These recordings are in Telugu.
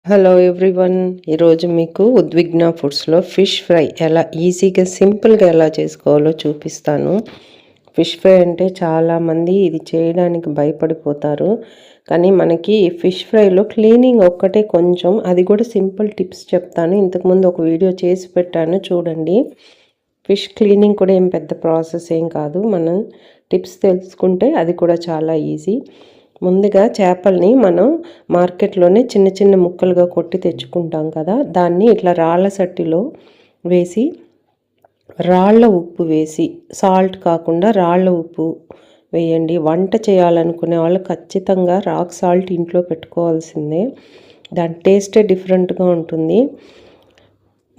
Hello everyone. ఈరోజు మీకు ఉద్విగ్న ఫుడ్స్లో ఫిష్ ఫ్రై ఎలా ఈజీగా సింపుల్గా ఎలా చేసుకోవాలో చూపిస్తాను. ఫిష్ ఫ్రై అంటే చాలామంది ఇది చేయడానికి భయపడిపోతారు. కానీ మనకి ఫిష్ ఫ్రైలో క్లీనింగ్ ఒక్కటే కొంచెం, అది కూడా సింపుల్ టిప్స్ చెప్తాను. ఇంతకుముందు ఒక వీడియో చేసి పెట్టాను చూడండి. ఫిష్ క్లీనింగ్ కూడా ఏం పెద్ద ప్రాసెస్ ఏం కాదు. మనం టిప్స్ తెలుసుకుంటే అది కూడా చాలా ఈజీ. ముందుగా చేపల్ని మనం మార్కెట్లోనే చిన్న చిన్న ముక్కలుగా కొట్టి తెచ్చుకుంటాం కదా, దాన్ని ఇట్లా రాళ్ళ సట్టిలో వేసి రాళ్ళ ఉప్పు వేసి, సాల్ట్ కాకుండా రాళ్ళ ఉప్పు వేయండి. వంట చేయాలనుకునే వాళ్ళు ఖచ్చితంగా రాక్ సాల్ట్ ఇంట్లో పెట్టుకోవాల్సిందే. దాని టేస్టే డిఫరెంట్గా ఉంటుంది.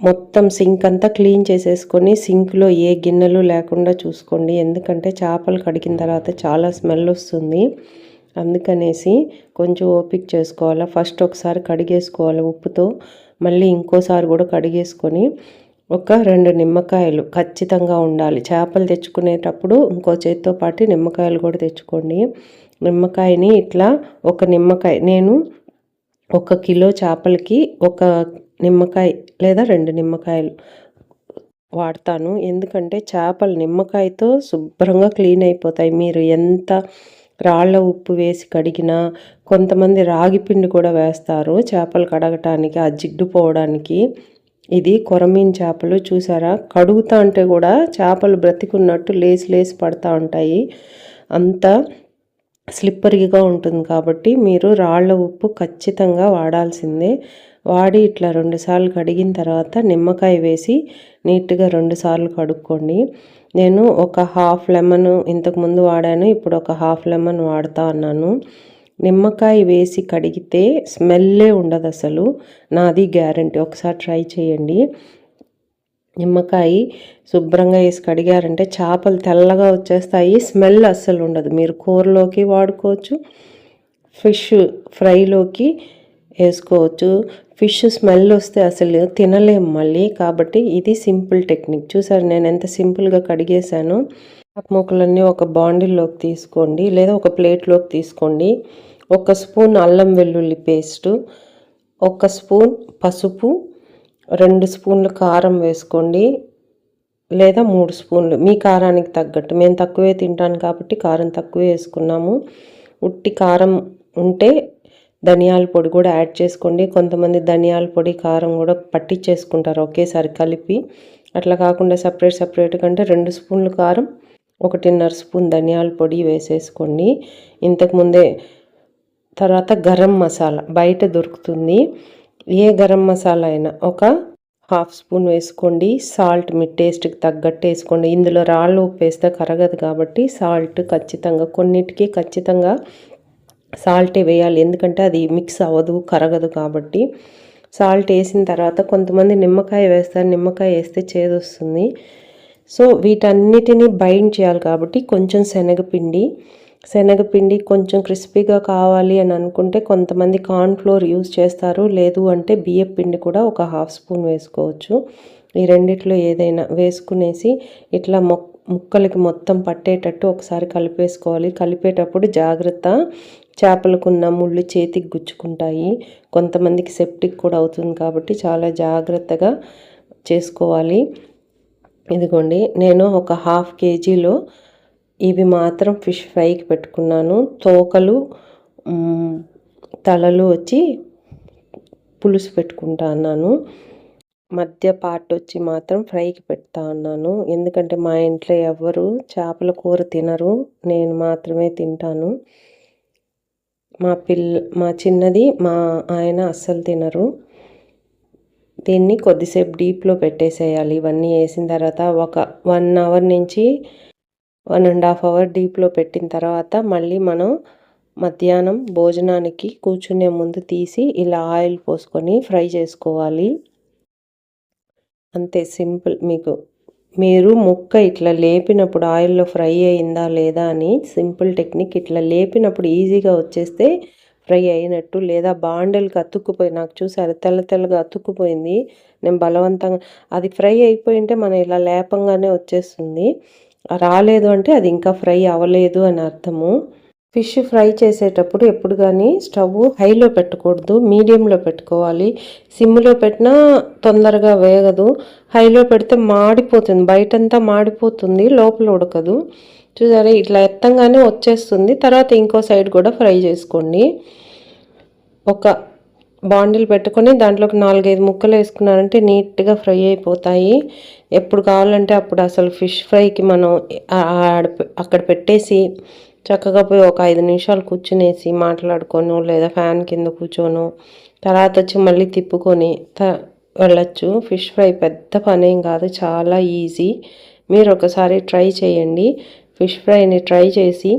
మొత్తం సింక్ అంతా క్లీన్ చేసేసుకొని సింక్లో ఏ గిన్నెలు లేకుండా చూసుకోండి. ఎందుకంటే చేపలు కడిగిన తర్వాత చాలా స్మెల్ వస్తుంది. అందుకనేసి కొంచెం ఓపిక చేసుకోవాలి. ఫస్ట్ ఒకసారి కడిగేసుకోవాలి ఉప్పుతో, మళ్ళీ ఇంకోసారి కూడా కడిగేసుకొని ఒక 2 నిమ్మకాయలు ఖచ్చితంగా ఉండాలి. చేపలు తెచ్చుకునేటప్పుడు ఇంకో చేతితో పాటు నిమ్మకాయలు కూడా తెచ్చుకోండి. నిమ్మకాయని ఇట్లా ఒక నిమ్మకాయ, నేను 1 కిలో చేపలకి 1 నిమ్మకాయ లేదా 2 నిమ్మకాయలు వాడతాను. ఎందుకంటే చేపలు నిమ్మకాయతో శుభ్రంగా క్లీన్ అయిపోతాయి. మీరు ఎంత రాళ్ళ ఉప్పు వేసి కడిగినా, కొంతమంది రాగి పిండి కూడా వేస్తారు చేపలు కడగటానికి, ఆ జిడ్డు పోవడానికి. ఇది కొరమీన్ చేపలు చూసారా, కడుగుతా అంటే కూడా చేపలు బ్రతికున్నట్టు లేసి లేసి పడతా ఉంటాయి. అంత స్లిప్పరీగా ఉంటుంది. కాబట్టి మీరు రాళ్ళ ఉప్పు ఖచ్చితంగా వాడాల్సిందే. వాడి ఇట్లా 2 సార్లు కడిగిన తర్వాత నిమ్మకాయ వేసి నీట్గా 2 సార్లు కడుక్కోండి. నేను ఒక హాఫ్ లెమన్ ఇంతకుముందు వాడాను, ఇప్పుడు ఒక హాఫ్ లెమన్ వాడుతా అన్నాను. నిమ్మకాయ వేసి కడిగితే స్మెల్లే ఉండదు అసలు, నాది గ్యారంటీ. ఒకసారి ట్రై చేయండి. నిమ్మకాయ శుభ్రంగా వేసి కడిగారంటే చేపలు తెల్లగా వచ్చేస్తాయి, స్మెల్ అస్సలు ఉండదు. మీరు కూరలోకి వాడుకోవచ్చు, ఫిష్ ఫ్రైలోకి వేసుకోవచ్చు. ఫిష్ స్మెల్ వస్తే అసలు తినలేము మళ్ళీ. కాబట్టి ఇది సింపుల్ టెక్నిక్. చూసారు నేను ఎంత సింపుల్గా కడిగేశాను. ముక్కలన్నీ ఒక బాండిల్లోకి తీసుకోండి, లేదా ఒక ప్లేట్లోకి తీసుకోండి. 1 స్పూన్ అల్లం వెల్లుల్లి పేస్టు, 1 స్పూన్ పసుపు, 2 స్పూన్లు కారం వేసుకోండి, లేదా 3 స్పూన్లు మీ కారానికి తగ్గట్టు. మేము తక్కువే తింటాను కాబట్టి కారం తక్కువే వేసుకున్నాము. ఉట్టి కారం ఉంటే ధనియాల పొడి కూడా యాడ్ చేసుకోండి. కొంతమంది ధనియాల పొడి కారం కూడా పట్టించేసుకుంటారు ఒకేసారి కలిపి. అట్లా కాకుండా సపరేట్ కంటే 2 స్పూన్లు కారం, 1.5 స్పూన్ ధనియాల పొడి వేసేసుకోండి. ఇంతకుముందే తర్వాత గరం మసాలా బయట దొరుకుతుంది, ఏ గరం మసాలా అయినా ఒక హాఫ్ స్పూన్ వేసుకోండి. సాల్ట్ మీ టేస్ట్కి తగ్గట్టు వేసుకోండి. ఇందులో రాళ్ళు ఉప్పు వేస్తే కరగదు కాబట్టి సాల్ట్ ఖచ్చితంగా, కొన్నిటికి ఖచ్చితంగా సాల్టే వేయాలి. ఎందుకంటే అది మిక్స్ అవ్వదు, కరగదు కాబట్టి. సాల్ట్ వేసిన తర్వాత కొంతమంది నిమ్మకాయ వేస్తారు, నిమ్మకాయ వేస్తే చేదొస్తుంది. సో వీటన్నిటిని బైండ్ చేయాలి కాబట్టి కొంచెం శనగపిండి కొంచెం క్రిస్పీగా కావాలి అని అనుకుంటే కొంతమంది కార్న్ఫ్లోర్ యూజ్ చేస్తారు, లేదు అంటే బియ్యం పిండి కూడా ఒక హాఫ్ స్పూన్ వేసుకోవచ్చు. ఈ రెండిట్లో ఏదైనా వేసుకునేసి ఇట్లా ముక్కలకి మొత్తం పట్టేటట్టు ఒకసారి కలిపేసుకోవాలి. కలిపేటప్పుడు జాగ్రత్త, చేపలకున్న ముళ్ళు చేతికి గుచ్చుకుంటాయి. కొంతమందికి సెప్టిక్ కూడా అవుతుంది కాబట్టి చాలా జాగ్రత్తగా చేసుకోవాలి. ఇదిగోండి నేను ఒక హాఫ్ కేజీలో ఇవి మాత్రం ఫిష్ ఫ్రైకి పెట్టుకున్నాను. తోకలు తలలు వచ్చి పులుసు పెట్టుకుంటా అన్నాను, మధ్య పార్ట్ వచ్చి మాత్రం ఫ్రైకి పెడతా అన్నాను. ఎందుకంటే మా ఇంట్లో ఎవ్వరు చేపల కూర తినరు, నేను మాత్రమే తింటాను. మా చిన్నది మా ఆయన అస్సలు తినరు. దీన్ని కొద్దిసేపు డీప్లో పెట్టేసేయాలి. ఇవన్నీ వేసిన తర్వాత ఒక 1 అవర్ నుంచి 1.5 అవర్ డీప్లో పెట్టిన తర్వాత మళ్ళీ మనం మధ్యాహ్నం భోజనానికి కూర్చునే ముందు తీసి ఇలా ఆయిల్ పోసుకొని ఫ్రై చేసుకోవాలి. అంతే సింపుల్. మీరు ముక్క ఇట్లా లేపినప్పుడు ఆయిల్లో ఫ్రై అయిందా లేదా అని సింపుల్ టెక్నిక్. ఇట్లా లేపినప్పుడు ఈజీగా వచ్చేస్తే ఫ్రై అయినట్టు. లేదా బాండెల్కి అతుక్కుపోయి, నాకు చూసారు తెల్లగా అతుక్కుపోయింది, నేను బలవంతంగా అది ఫ్రై అయిపోయింటే మనం ఇలా లేపంగానే వచ్చేస్తుంది. రాలేదు అంటే అది ఇంకా ఫ్రై అవ్వలేదు అని అర్థము. ఫిష్ ఫ్రై చేసేటప్పుడు ఎప్పుడు కానీ స్టవ్ హైలో పెట్టకూడదు, మీడియంలో పెట్టుకోవాలి. సిమ్లో పెట్టినా తొందరగా వేగదు, హైలో పెడితే మాడిపోతుంది, బయటంతా మాడిపోతుంది, లోపల ఉడకదు. చూసారా, ఇట్లా ఎత్తంగానే వచ్చేస్తుంది. తర్వాత ఇంకో సైడ్ కూడా ఫ్రై చేసుకోండి. ఒక బాండిల్ పెట్టుకొని దాంట్లోకి 4-5 ముక్కలు వేసుకున్నారంటే నీట్గా ఫ్రై అయిపోతాయి. ఎప్పుడు కావాలంటే అప్పుడు అసలు ఫిష్ ఫ్రైకి మనం అక్కడ పెట్టేసి చక్కగా పోయి ఒక 5 నిమిషాలు కూర్చునేసి మాట్లాడుకోను, లేదా ఫ్యాన్ కింద కూర్చోను, తర్వాత వచ్చి మళ్ళీ తిప్పుకొని వెళ్ళచ్చు. ఫిష్ ఫ్రై పెద్ద పనేం కాదు, చాలా ఈజీ. మీరు ఒకసారి ట్రై చేయండి. ఫిష్ ఫ్రైని ట్రై చేసి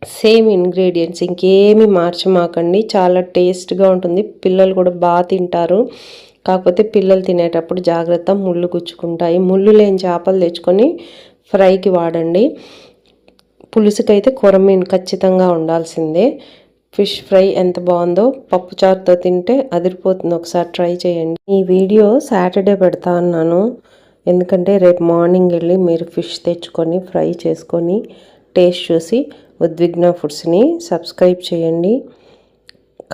సేమ్ ఇంగ్రీడియంట్స్ ఇంకేమీ మార్చమాకండి, చాలా టేస్ట్గా ఉంటుంది. పిల్లలు కూడా బాగా తింటారు. కాకపోతే పిల్లలు తినేటప్పుడు జాగ్రత్త, ముళ్ళు గుచ్చుకుంటాయి. ముళ్ళు లేని చేపలు తెచ్చుకొని ఫ్రైకి వాడండి. పులుసుకైతే కొరమీను ఖచ్చితంగా ఉండాల్సిందే. ఫిష్ ఫ్రై ఎంత బాగుందో, పప్పుచారుతో తింటే అదిరిపోతుంది. ఒకసారి ట్రై చేయండి. ఈ వీడియో సాటర్డే పెడతా అన్నాను, ఎందుకంటే రేపు మార్నింగ్ వెళ్ళి మీరు ఫిష్ తెచ్చుకొని ఫ్రై చేసుకొని టేస్ట్ చూసి ఉద్విగ్న ఫుడ్స్ని సబ్స్క్రైబ్ చేయండి,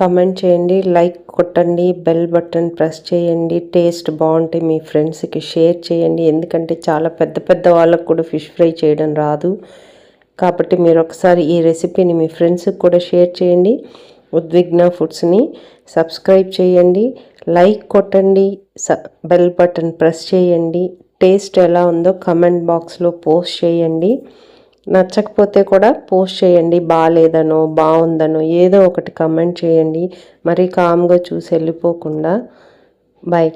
కమెంట్ చేయండి, లైక్ కొట్టండి, బెల్ బటన్ ప్రెస్ చేయండి. టేస్ట్ బాగుంటే మీ ఫ్రెండ్స్కి షేర్ చేయండి, ఎందుకంటే చాలా పెద్ద పెద్ద వాళ్ళకు కూడా ఫిష్ ఫ్రై చేయడం రాదు. కాబట్టి మీరు ఒకసారి ఈ రెసిపీని మీ ఫ్రెండ్స్కి కూడా షేర్ చేయండి. ఉద్విగ్న ఫుడ్స్ని సబ్స్క్రైబ్ చేయండి, లైక్ కొట్టండి, బెల్ బటన్ ప్రెస్ చేయండి. టేస్ట్ ఎలా ఉందో కమెంట్ బాక్స్లో పోస్ట్ చేయండి. నచ్చకపోతే కూడా పోస్ట్ చేయండి, బాగాలేదనో బాగుందనో ఏదో ఒకటి కమెంట్ చేయండి. మరీ కామ్గా చూసి వెళ్ళిపోకుండా. బాయ్.